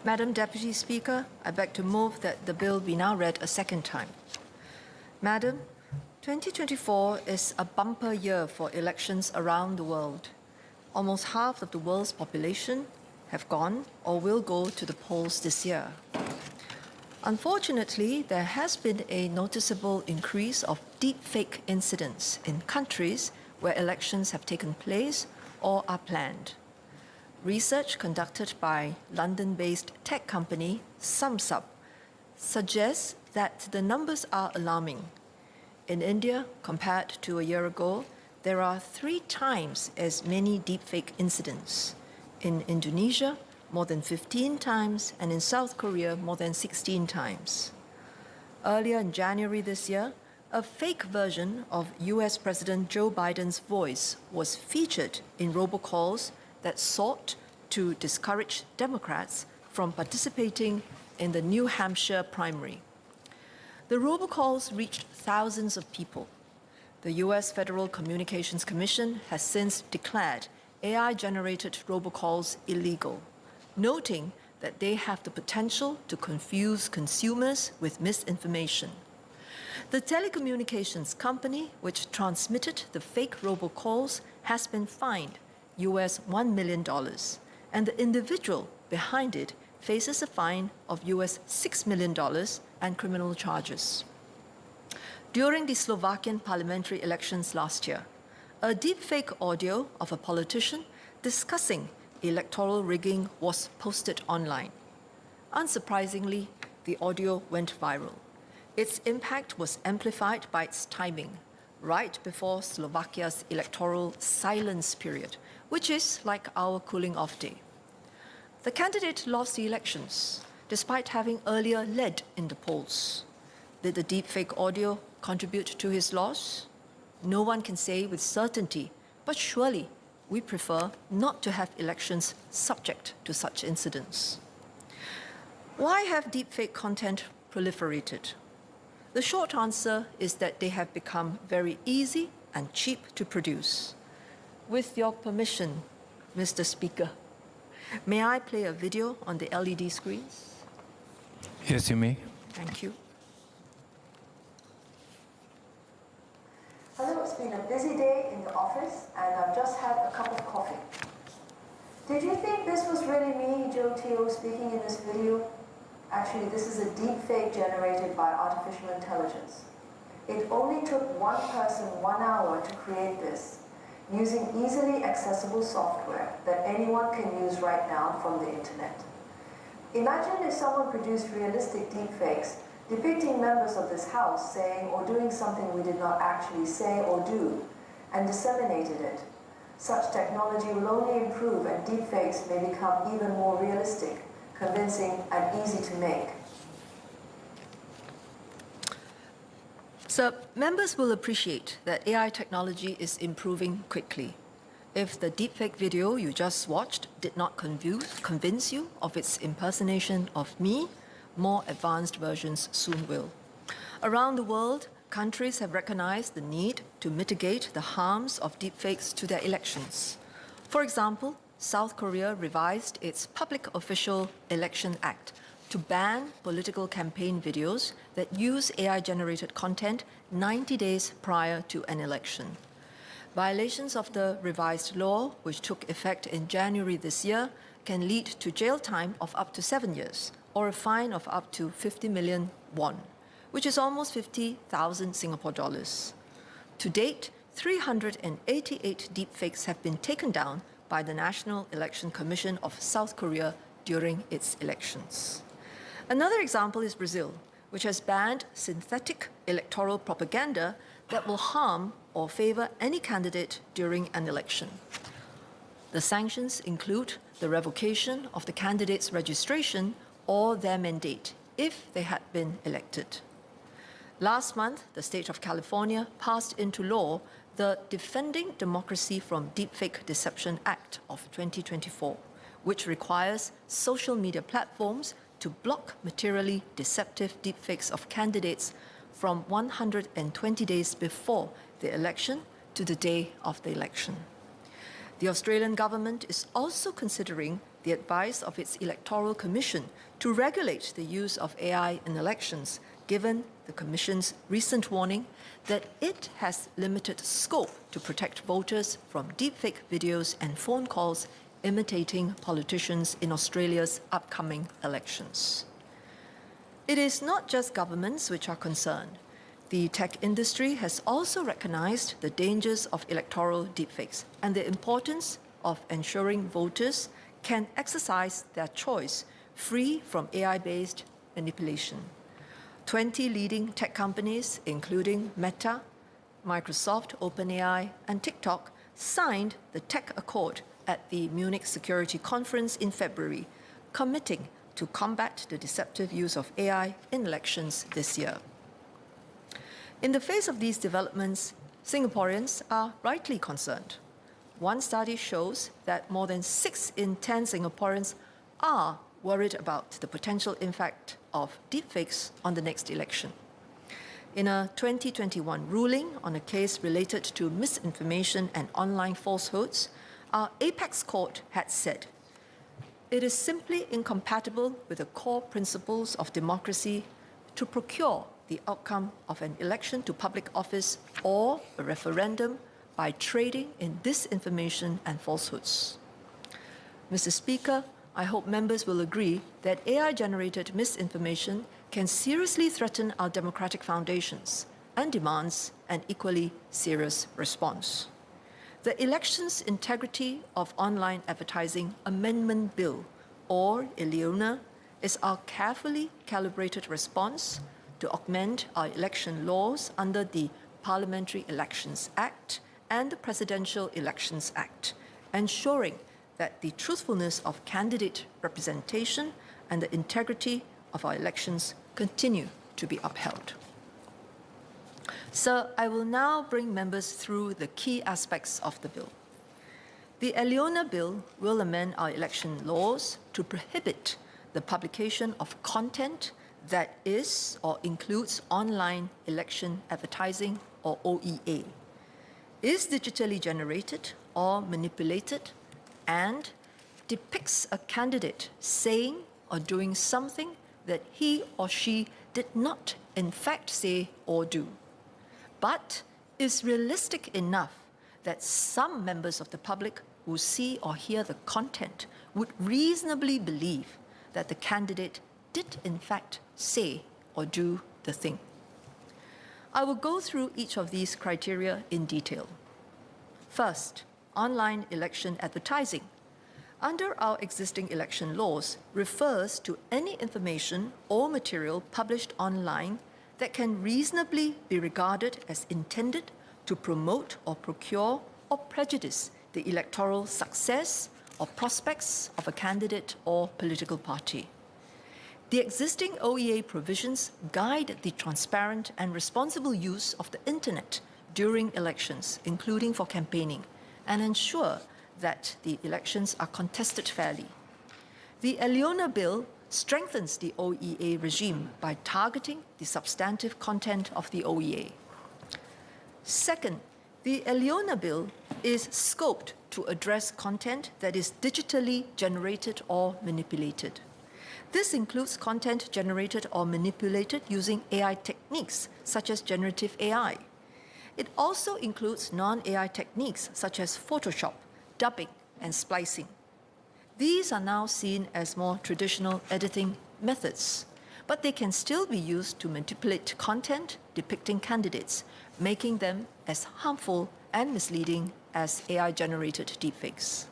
Madam Deputy Speaker, I beg to move that the bill be now read a second time. Madam, 2024 is a bumper year for elections around the world. Almost half of the world's population have gone or will go to the polls this year. Unfortunately, there has been a noticeable increase of deepfake incidents in countries where elections have taken place or are planned. Research conducted by London-based tech company SumSub suggests that the numbers are alarming. In India, compared to a year ago, there are 3 times as many deepfake incidents. In Indonesia, more than 15 times, and in South Korea, more than 16 times. Earlier in January this year, a fake version of US President Joe Biden's voice was featured in robocalls that sought to discourage Democrats from participating in the New Hampshire primary. The robocalls reached thousands of people. The US Federal Communications Commission has since declared AI-generated robocalls illegal, noting that they have the potential to confuse consumers with misinformation. The telecommunications company which transmitted the fake robocalls has been fined US $1 million, and the individual behind it faces a fine of US $6 million and criminal charges. During the Slovakian parliamentary elections last year, a deepfake audio of a politician discussing electoral rigging was posted online. Unsurprisingly, the audio went viral. Its impact was amplified by its timing, right before Slovakia's electoral silence period, which is like our cooling-off day. The candidate lost the elections, despite having earlier led in the polls. Did the deepfake audio contribute to his loss? No one can say with certainty, but surely we prefer not to have elections subject to such incidents. Why have deepfake content proliferated? The short answer is that they have become very easy and cheap to produce. With your permission, Mr. Speaker, may I play a video on the LED screens? Yes, you may. Thank you. Hello, it's been a busy day in the office and I've just had a cup of coffee. Did you think this was really me, Joe Teo, speaking in this video? Actually, this is a deepfake generated by artificial intelligence. It only took one person 1 hour to create this, using easily accessible software that anyone can use right now from the internet. Imagine if someone produced realistic deepfakes depicting members of this House saying or doing something we did not actually say or do, and disseminated it. Such technology will only improve and deepfakes may become even more realistic, convincing and easy to make. So, members will appreciate that AI technology is improving quickly. If the deepfake video you just watched did not convince you of its impersonation of me, more advanced versions soon will. Around the world, countries have recognized the need to mitigate the harms of deepfakes to their elections. For example, South Korea revised its Public Official Election Act to ban political campaign videos that use AI-generated content 90 days prior to an election. Violations of the revised law, which took effect in January this year, can lead to jail time of up to 7 years or a fine of up to 50 million won, which is almost 50,000 Singapore dollars. To date, 388 deepfakes have been taken down by the National Election Commission of South Korea during its elections. Another example is Brazil, which has banned synthetic electoral propaganda that will harm or favor any candidate during an election. The sanctions include the revocation of the candidate's registration or their mandate if they had been elected. Last month, the state of California passed into law the Defending Democracy from Deepfake Deception Act of 2024, which requires social media platforms to block materially deceptive deepfakes of candidates from 120 days before the election to the day of the election. The Australian government is also considering the advice of its Electoral Commission to regulate the use of AI in elections, given the Commission's recent warning that it has limited scope to protect voters from deepfake videos and phone calls imitating politicians in Australia's upcoming elections. It is not just governments which are concerned. The tech industry has also recognized the dangers of electoral deepfakes and the importance of ensuring voters can exercise their choice free from AI-based manipulation. 20 leading tech companies, including Meta, Microsoft, OpenAI, and TikTok, signed the Tech Accord at the Munich Security Conference in February, committing to combat the deceptive use of AI in elections this year. In the face of these developments, Singaporeans are rightly concerned. One study shows that more than 6 in 10 Singaporeans are worried about the potential impact of deepfakes on the next election. In a 2021 ruling on a case related to misinformation and online falsehoods, our apex court had said, "It is simply incompatible with the core principles of democracy to procure the outcome of an election to public office or a referendum by trading in disinformation and falsehoods." Mr. Speaker, I hope members will agree that AI-generated misinformation can seriously threaten our democratic foundations and demands an equally serious response. The Elections Integrity of Online Advertising Amendment Bill, or ELIONA, is our carefully calibrated response to augment our election laws under the Parliamentary Elections Act and the Presidential Elections Act, ensuring that the truthfulness of candidate representation and the integrity of our elections continue to be upheld. Sir, I will now bring members through the key aspects of the bill. The ELIONA bill will amend our election laws to prohibit the publication of content that is or includes online election advertising, or OEA, is digitally generated or manipulated, and depicts a candidate saying or doing something that he or she did not in fact say or do, but is realistic enough that some members of the public who see or hear the content would reasonably believe that the candidate did in fact say or do the thing. I will go through each of these criteria in detail. First, online election advertising, under our existing election laws, refers to any information or material published online that can reasonably be regarded as intended to promote or procure or prejudice the electoral success or prospects of a candidate or political party. The existing OEA provisions guide the transparent and responsible use of the internet during elections, including for campaigning, and ensure that the elections are contested fairly. The ELIONA bill strengthens the OEA regime by targeting the substantive content of the OEA. Second, the ELIONA bill is scoped to address content that is digitally generated or manipulated. This includes content generated or manipulated using AI techniques, such as generative AI. It also includes non-AI techniques, such as Photoshop, dubbing, and splicing. These are now seen as more traditional editing methods, but they can still be used to manipulate content depicting candidates, making them as harmful and misleading as AI-generated deepfakes.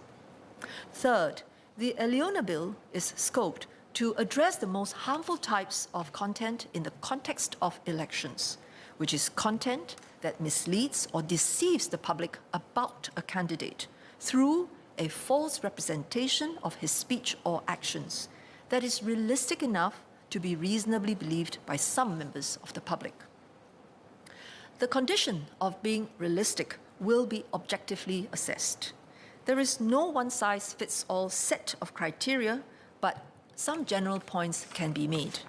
Third, the ELIONA bill is scoped to address the most harmful types of content in the context of elections, which is content that misleads or deceives the public about a candidate through a false representation of his speech or actions that is realistic enough to be reasonably believed by some members of the public. The condition of being realistic will be objectively assessed. There is no one-size-fits-all set of criteria, but some general points can be made.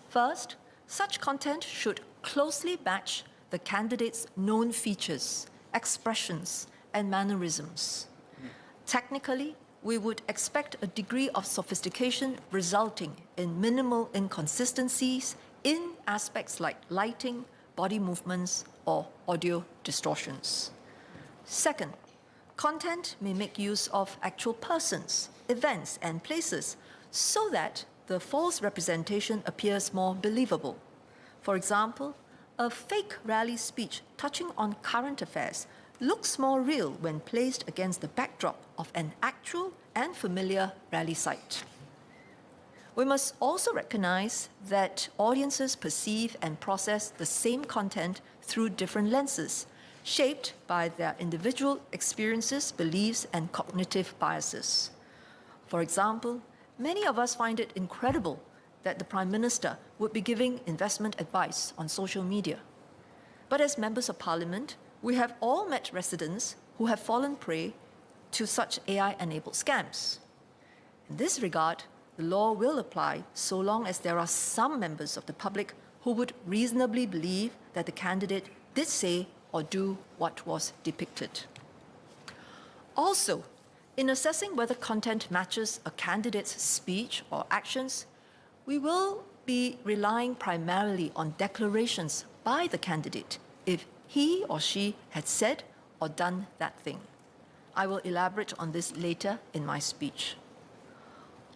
First, such content should closely match the candidate's known features, expressions, and mannerisms. Technically, we would expect a degree of sophistication resulting in minimal inconsistencies in aspects like lighting, body movements, or audio distortions. Second, content may make use of actual persons, events, and places so that the false representation appears more believable. For example, a fake rally speech touching on current affairs looks more real when placed against the backdrop of an actual and familiar rally site. We must also recognize that audiences perceive and process the same content through different lenses, shaped by their individual experiences, beliefs, and cognitive biases. For example, many of us find it incredible that the Prime Minister would be giving investment advice on social media. But as members of Parliament, we have all met residents who have fallen prey to such AI-enabled scams. In this regard, the law will apply so long as there are some members of the public who would reasonably believe that the candidate did say or do what was depicted. Also, in assessing whether content matches a candidate's speech or actions, we will be relying primarily on declarations by the candidate if he or she had said or done that thing. I will elaborate on this later in my speech.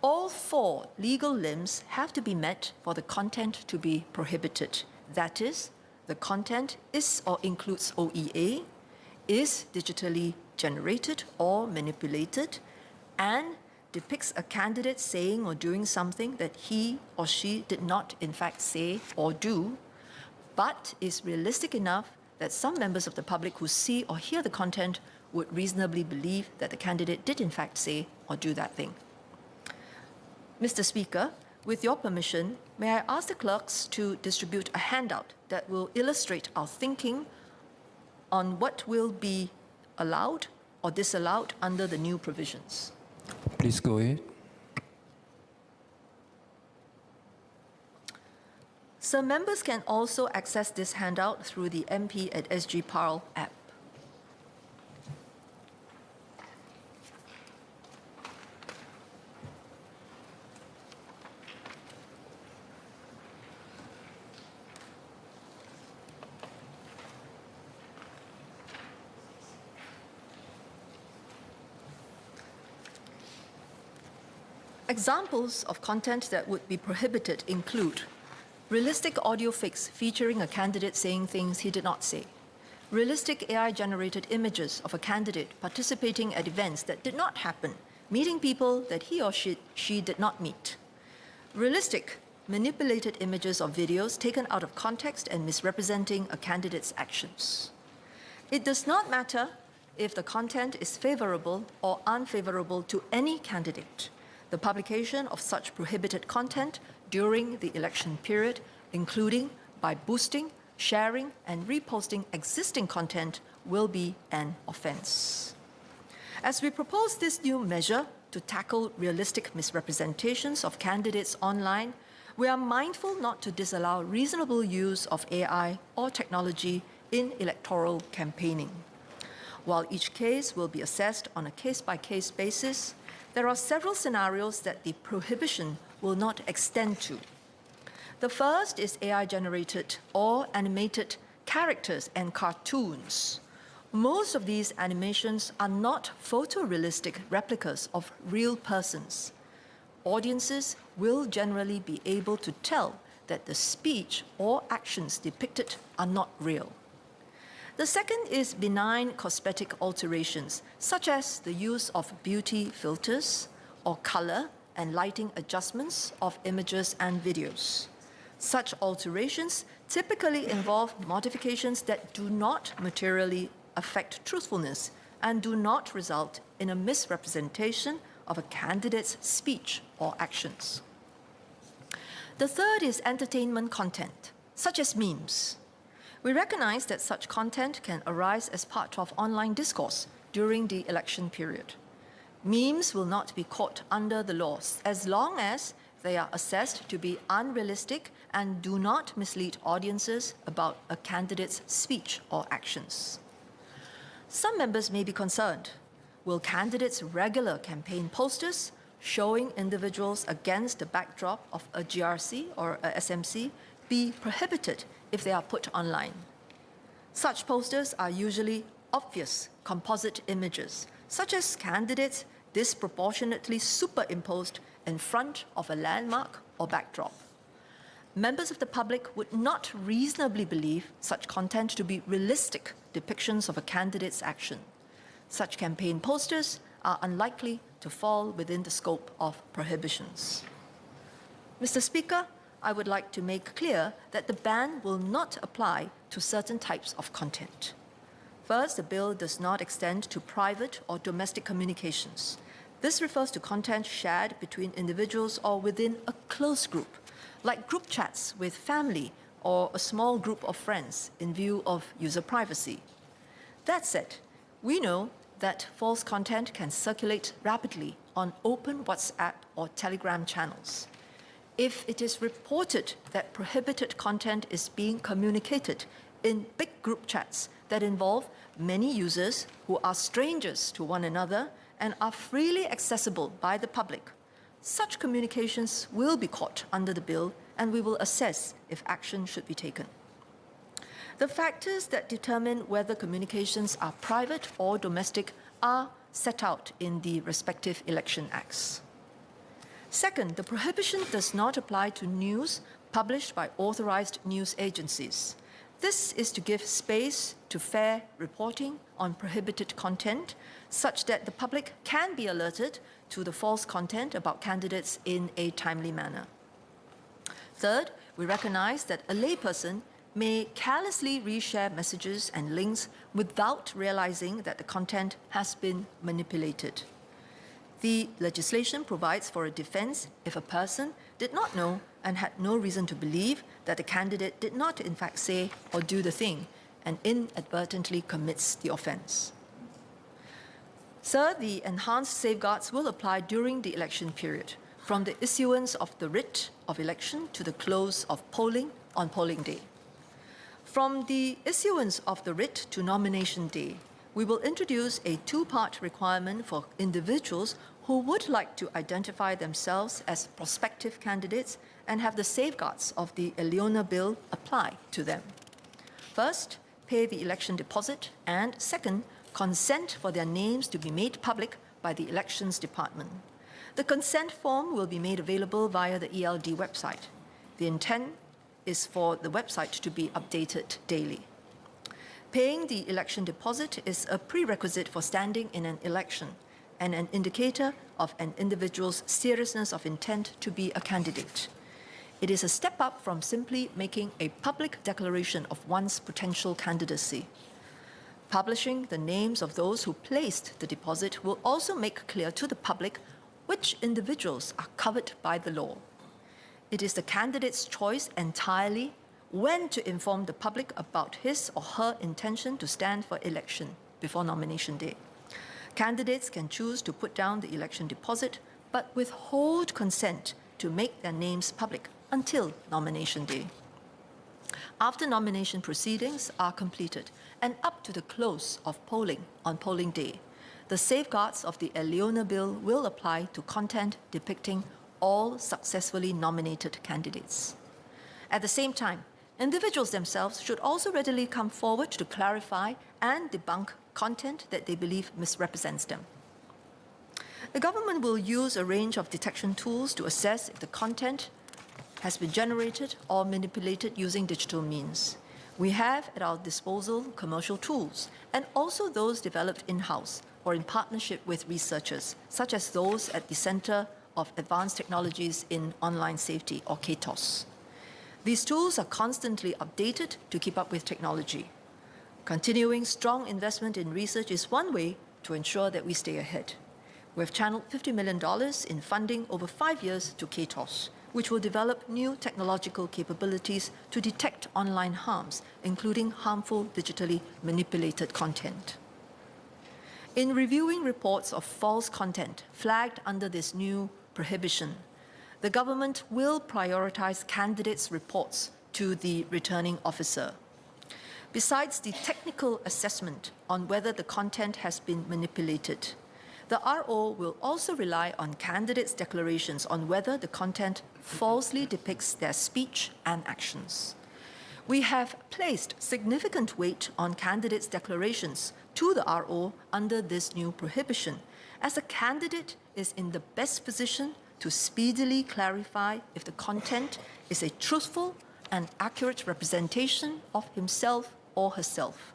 All four legal limbs have to be met for the content to be prohibited. That is, the content is or includes OEA, is digitally generated or manipulated, and depicts a candidate saying or doing something that he or she did not in fact say or do, but is realistic enough that some members of the public who see or hear the content would reasonably believe that the candidate did in fact say or do that thing. Mr. Speaker, with your permission, may I ask the clerks to distribute a handout that will illustrate our thinking on what will be allowed or disallowed under the new provisions. Please go ahead. So members can also access this handout through the MP at SG Parl app. Examples of content that would be prohibited include realistic audio fakes featuring a candidate saying things he did not say, realistic AI-generated images of a candidate participating at events that did not happen, meeting people that he or she did not meet, realistic manipulated images or videos taken out of context and misrepresenting a candidate's actions. It does not matter if the content is favorable or unfavorable to any candidate. The publication of such prohibited content during the election period, including by boosting, sharing, and reposting existing content, will be an offense. As we propose this new measure to tackle realistic misrepresentations of candidates online, we are mindful not to disallow reasonable use of AI or technology in electoral campaigning. While each case will be assessed on a case-by-case basis, there are several scenarios that the prohibition will not extend to. The first is AI-generated or animated characters and cartoons. Most of these animations are not photorealistic replicas of real persons. Audiences will generally be able to tell that the speech or actions depicted are not real. The second is benign cosmetic alterations, such as the use of beauty filters or color and lighting adjustments of images and videos. Such alterations typically involve modifications that do not materially affect truthfulness and do not result in a misrepresentation of a candidate's speech or actions. The third is entertainment content, such as memes. We recognize that such content can arise as part of online discourse during the election period. Memes will not be caught under the laws as long as they are assessed to be unrealistic and do not mislead audiences about a candidate's speech or actions. Some members may be concerned. Will candidates' regular campaign posters showing individuals against the backdrop of a GRC or a SMC be prohibited if they are put online? Such posters are usually obvious composite images, such as candidates disproportionately superimposed in front of a landmark or backdrop. Members of the public would not reasonably believe such content to be realistic depictions of a candidate's action. Such campaign posters are unlikely to fall within the scope of prohibitions. Mr. Speaker, I would like to make clear that the ban will not apply to certain types of content. First, the bill does not extend to private or domestic communications. This refers to content shared between individuals or within a close group, like group chats with family or a small group of friends in view of user privacy. That said, we know that false content can circulate rapidly on open WhatsApp or Telegram channels. If it is reported that prohibited content is being communicated in big group chats that involve many users who are strangers to one another and are freely accessible by the public, such communications will be caught under the bill, and we will assess if action should be taken. The factors that determine whether communications are private or domestic are set out in the respective election acts. Second, the prohibition does not apply to news published by authorized news agencies. This is to give space to fair reporting on prohibited content, such that the public can be alerted to the false content about candidates in a timely manner. Third, we recognize that a layperson may carelessly reshare messages and links without realizing that the content has been manipulated. The legislation provides for a defense if a person did not know and had no reason to believe that the candidate did not in fact say or do the thing and inadvertently commits the offense. Sir, the enhanced safeguards will apply during the election period, from the issuance of the writ of election to the close of polling on polling day. From the issuance of the writ to nomination day, we will introduce a two-part requirement for individuals who would like to identify themselves as prospective candidates and have the safeguards of the ELIONA bill apply to them. First, pay the election deposit, and second, consent for their names to be made public by the Elections Department. The consent form will be made available via the ELD website. The intent is for the website to be updated daily. Paying the election deposit is a prerequisite for standing in an election and an indicator of an individual's seriousness of intent to be a candidate. It is a step up from simply making a public declaration of one's potential candidacy. Publishing the names of those who placed the deposit will also make clear to the public which individuals are covered by the law. It is the candidate's choice entirely when to inform the public about his or her intention to stand for election before nomination day. Candidates can choose to put down the election deposit, but withhold consent to make their names public until nomination day. After nomination proceedings are completed and up to the close of polling on polling day, the safeguards of the ELIONA bill will apply to content depicting all successfully nominated candidates. At the same time, individuals themselves should also readily come forward to clarify and debunk content that they believe misrepresents them. The government will use a range of detection tools to assess if the content has been generated or manipulated using digital means. We have at our disposal commercial tools and also those developed in-house or in partnership with researchers, such as those at the Center of Advanced Technologies in Online Safety, or CATOS. These tools are constantly updated to keep up with technology. Continuing strong investment in research is one way to ensure that we stay ahead. We have channeled $50 million in funding over 5 years to CATOS, which will develop new technological capabilities to detect online harms, including harmful digitally manipulated content. In reviewing reports of false content flagged under this new prohibition, the government will prioritize candidates' reports to the returning officer. Besides the technical assessment on whether the content has been manipulated, The RO will also rely on candidates' declarations on whether the content falsely depicts their speech and actions. We have placed significant weight on candidates' declarations to the RO under this new prohibition, as a candidate is in the best position to speedily clarify if the content is a truthful and accurate representation of himself or herself.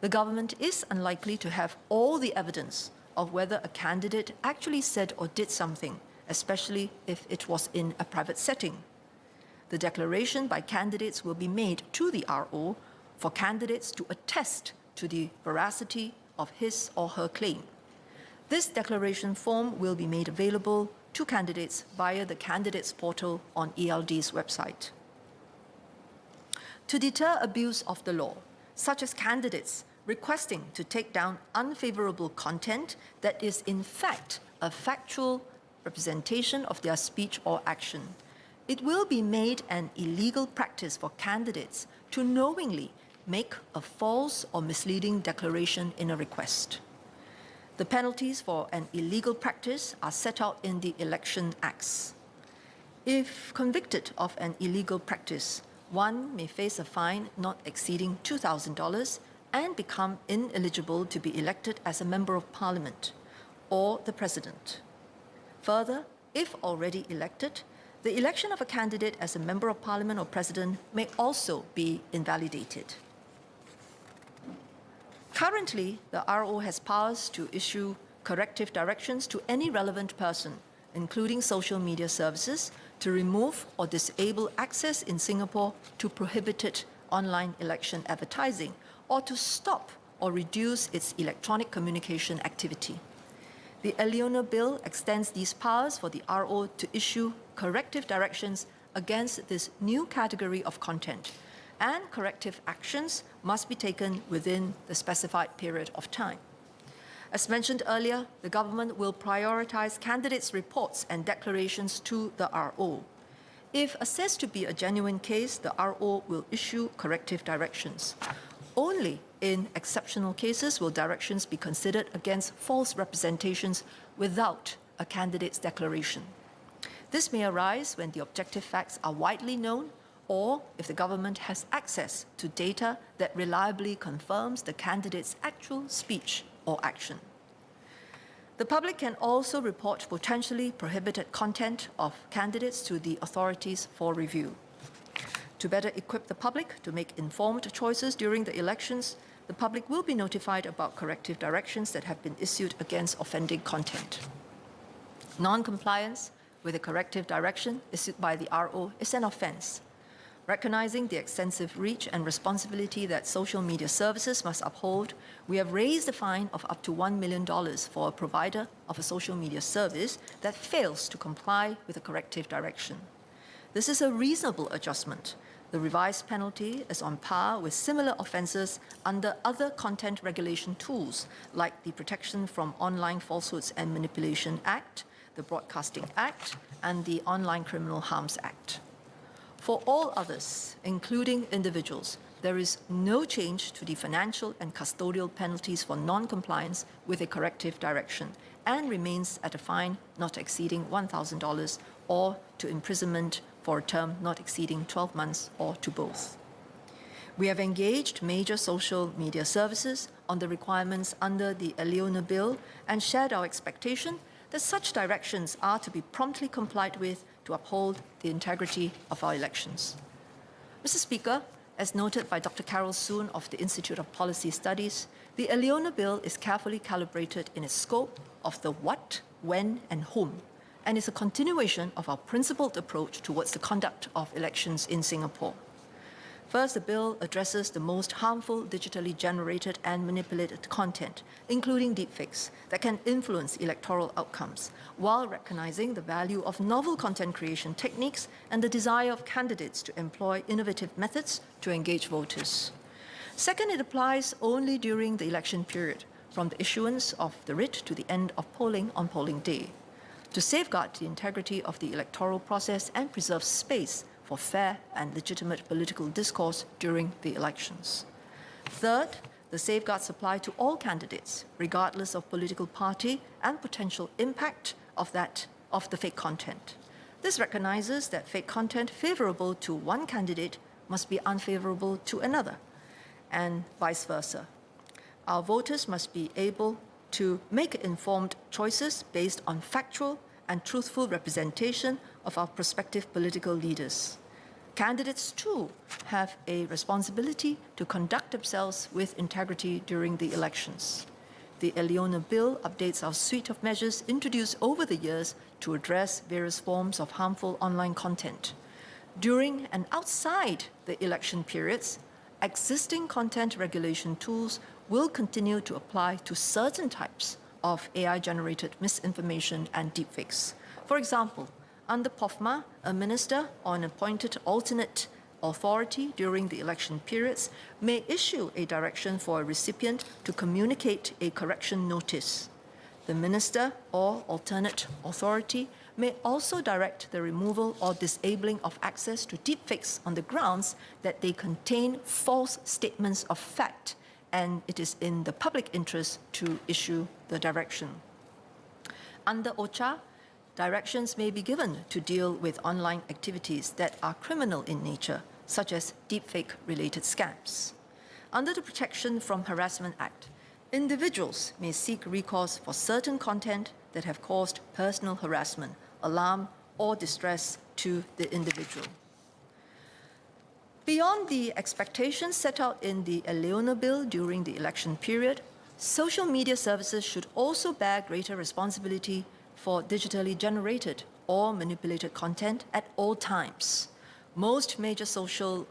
The government is unlikely to have all the evidence of whether a candidate actually said or did something, especially if it was in a private setting. The declaration by candidates will be made to the RO for candidates to attest to the veracity of his or her claim. This declaration form will be made available to candidates via the candidates portal on ELD's website. To deter abuse of the law, such as candidates requesting to take down unfavorable content that is in fact a factual representation of their speech or action, it will be made an illegal practice for candidates to knowingly make a false or misleading declaration in a request. The penalties for an illegal practice are set out in the Election Acts. If convicted of an illegal practice, one may face a fine not exceeding $2,000 and become ineligible to be elected as a member of parliament or the president. Further, if already elected, the election of a candidate as a member of parliament or president may also be invalidated. Currently, the RO has powers to issue corrective directions to any relevant person, including social media services, to remove or disable access in Singapore to prohibited online election advertising, or to stop or reduce its electronic communication activity. The ELIONA bill extends these powers for the RO to issue corrective directions against this new category of content, and corrective actions must be taken within the specified period of time. As mentioned earlier, the government will prioritize candidates' reports and declarations to the RO. If assessed to be a genuine case, the RO will issue corrective directions. Only in exceptional cases will directions be considered against false representations without a candidate's declaration. This may arise when the objective facts are widely known, or if the government has access to data that reliably confirms the candidate's actual speech or action. The public can also report potentially prohibited content of candidates to the authorities for review. To better equip the public to make informed choices during the elections, the public will be notified about corrective directions that have been issued against offending content. Non-compliance with a corrective direction issued by the RO is an offence. Recognizing the extensive reach and responsibility that social media services must uphold, we have raised the fine of up to $1 million for a provider of a social media service that fails to comply with a corrective direction. This is a reasonable adjustment. The revised penalty is on par with similar offences under other content regulation tools, like the Protection from Online Falsehoods and Manipulation Act, the Broadcasting Act, and the Online Criminal Harms Act. For all others, including individuals, there is no change to the financial and custodial penalties for non-compliance with a corrective direction, and remains at a fine not exceeding $1,000 or to imprisonment for a term not exceeding 12 months or to both. We have engaged major social media services on the requirements under the ELIONA bill and shared our expectation that such directions are to be promptly complied with to uphold the integrity of our elections. Mr. Speaker, as noted by Dr. Carol Soon of the Institute of Policy Studies, the ELIONA bill is carefully calibrated in its scope of the what, when, and whom, and is a continuation of our principled approach towards the conduct of elections in Singapore. First, the bill addresses the most harmful digitally generated and manipulated content, including deepfakes, that can influence electoral outcomes, while recognizing the value of novel content creation techniques and the desire of candidates to employ innovative methods to engage voters. Second, it applies only during the election period, from the issuance of the writ to the end of polling on polling day, to safeguard the integrity of the electoral process and preserve space for fair and legitimate political discourse during the elections. Third, The safeguards apply to all candidates, regardless of political party and potential impact of the fake content. This recognizes that fake content favorable to one candidate must be unfavorable to another, and vice versa. Our voters must be able to make informed choices based on factual and truthful representation of our prospective political leaders. Candidates, too, have a responsibility to conduct themselves with integrity during the elections. The ELIONA bill updates our suite of measures introduced over the years to address various forms of harmful online content. During and outside the election periods, existing content regulation tools will continue to apply to certain types of AI-generated misinformation and deepfakes. For example, under POFMA, a minister or an appointed alternate authority during the election periods may issue a direction for a recipient to communicate a correction notice. The minister or alternate authority may also direct the removal or disabling of access to deepfakes on the grounds that they contain false statements of fact, and it is in the public interest to issue the direction. Under OCHA, directions may be given to deal with online activities that are criminal in nature, such as deepfake-related scams. Under the Protection from Harassment Act, individuals may seek recourse for certain content that have caused personal harassment, alarm, or distress to the individual. Beyond the expectations set out in the ELIONA bill during the election period, social media services should also bear greater responsibility for digitally generated or manipulated content at all times. Most major social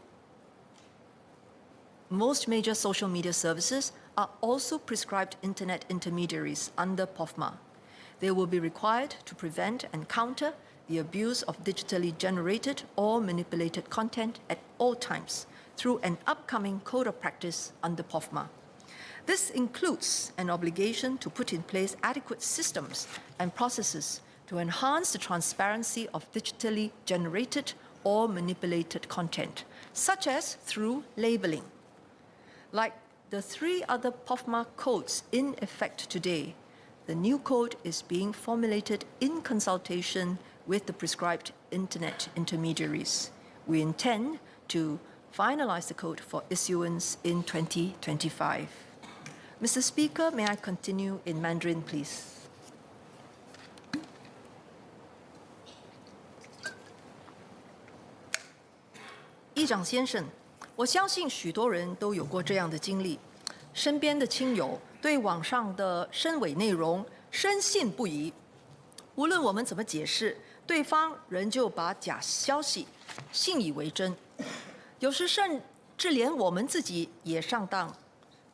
media services are also prescribed internet intermediaries under POFMA. They will be required to prevent and counter the abuse of digitally generated or manipulated content at all times through an upcoming code of practice under POFMA. This includes an obligation to put in place adequate systems and processes to enhance the transparency of digitally generated or manipulated content, such as through labeling. Like the 3 other POFMA codes in effect today, the new code is being formulated in consultation with the prescribed internet intermediaries. We intend to finalize the code for issuance in 2025. Mr. Speaker, may I continue in Mandarin, please? 议长先生，我相信许多人都有过这样的经历，身边的亲友对网上的深伪内容深信不疑，无论我们怎么解释，对方仍旧把假消息信以为真，有时甚至连我们自己也上当。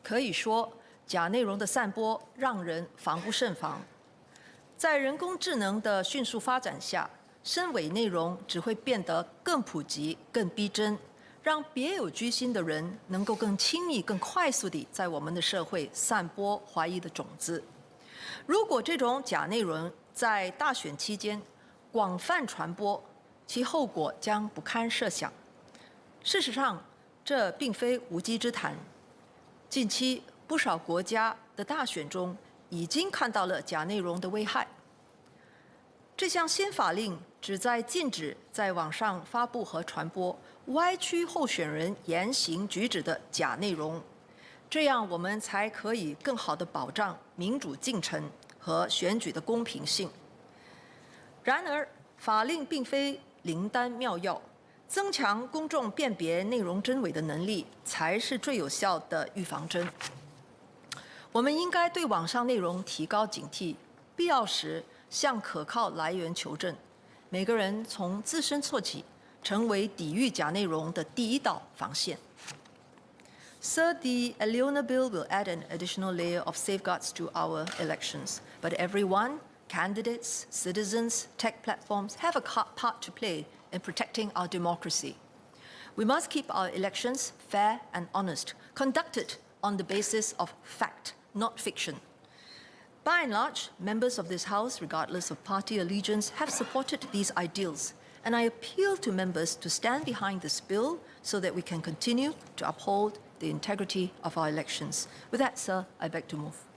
可以说，假内容的散播让人防不胜防。在人工智能的迅速发展下，深伪内容只会变得更普及、更逼真，让别有居心的人能够更轻易、更快速地在我们的社会散播怀疑的种子。如果这种假内容在大选期间广泛传播，其后果将不堪设想。事实上，这并非无稽之谈。近期，不少国家的大选中已经看到了假内容的危害。这项新法令旨在禁止在网上发布和传播歪曲候选人言行举止的假内容，这样我们才可以更好地保障民主进程和选举的公平性。然而，法令并非灵丹妙药，增强公众辨别内容真伪的能力才是最有效的预防针。我们应该对网上内容提高警惕，必要时向可靠来源求证。每个人从自身做起，成为抵御假内容的第一道防线。Sir, the ELIONA bill will add an additional layer of safeguards to our elections, but everyone, candidates, citizens, tech platforms have a part to play in protecting our democracy. We must keep our elections fair and honest, conducted on the basis of fact, not fiction. By and large, members of this House, regardless of party allegiance, have supported these ideals, and I appeal to members to stand behind this bill so that we can continue to uphold the integrity of our elections. With that, sir, I beg to move.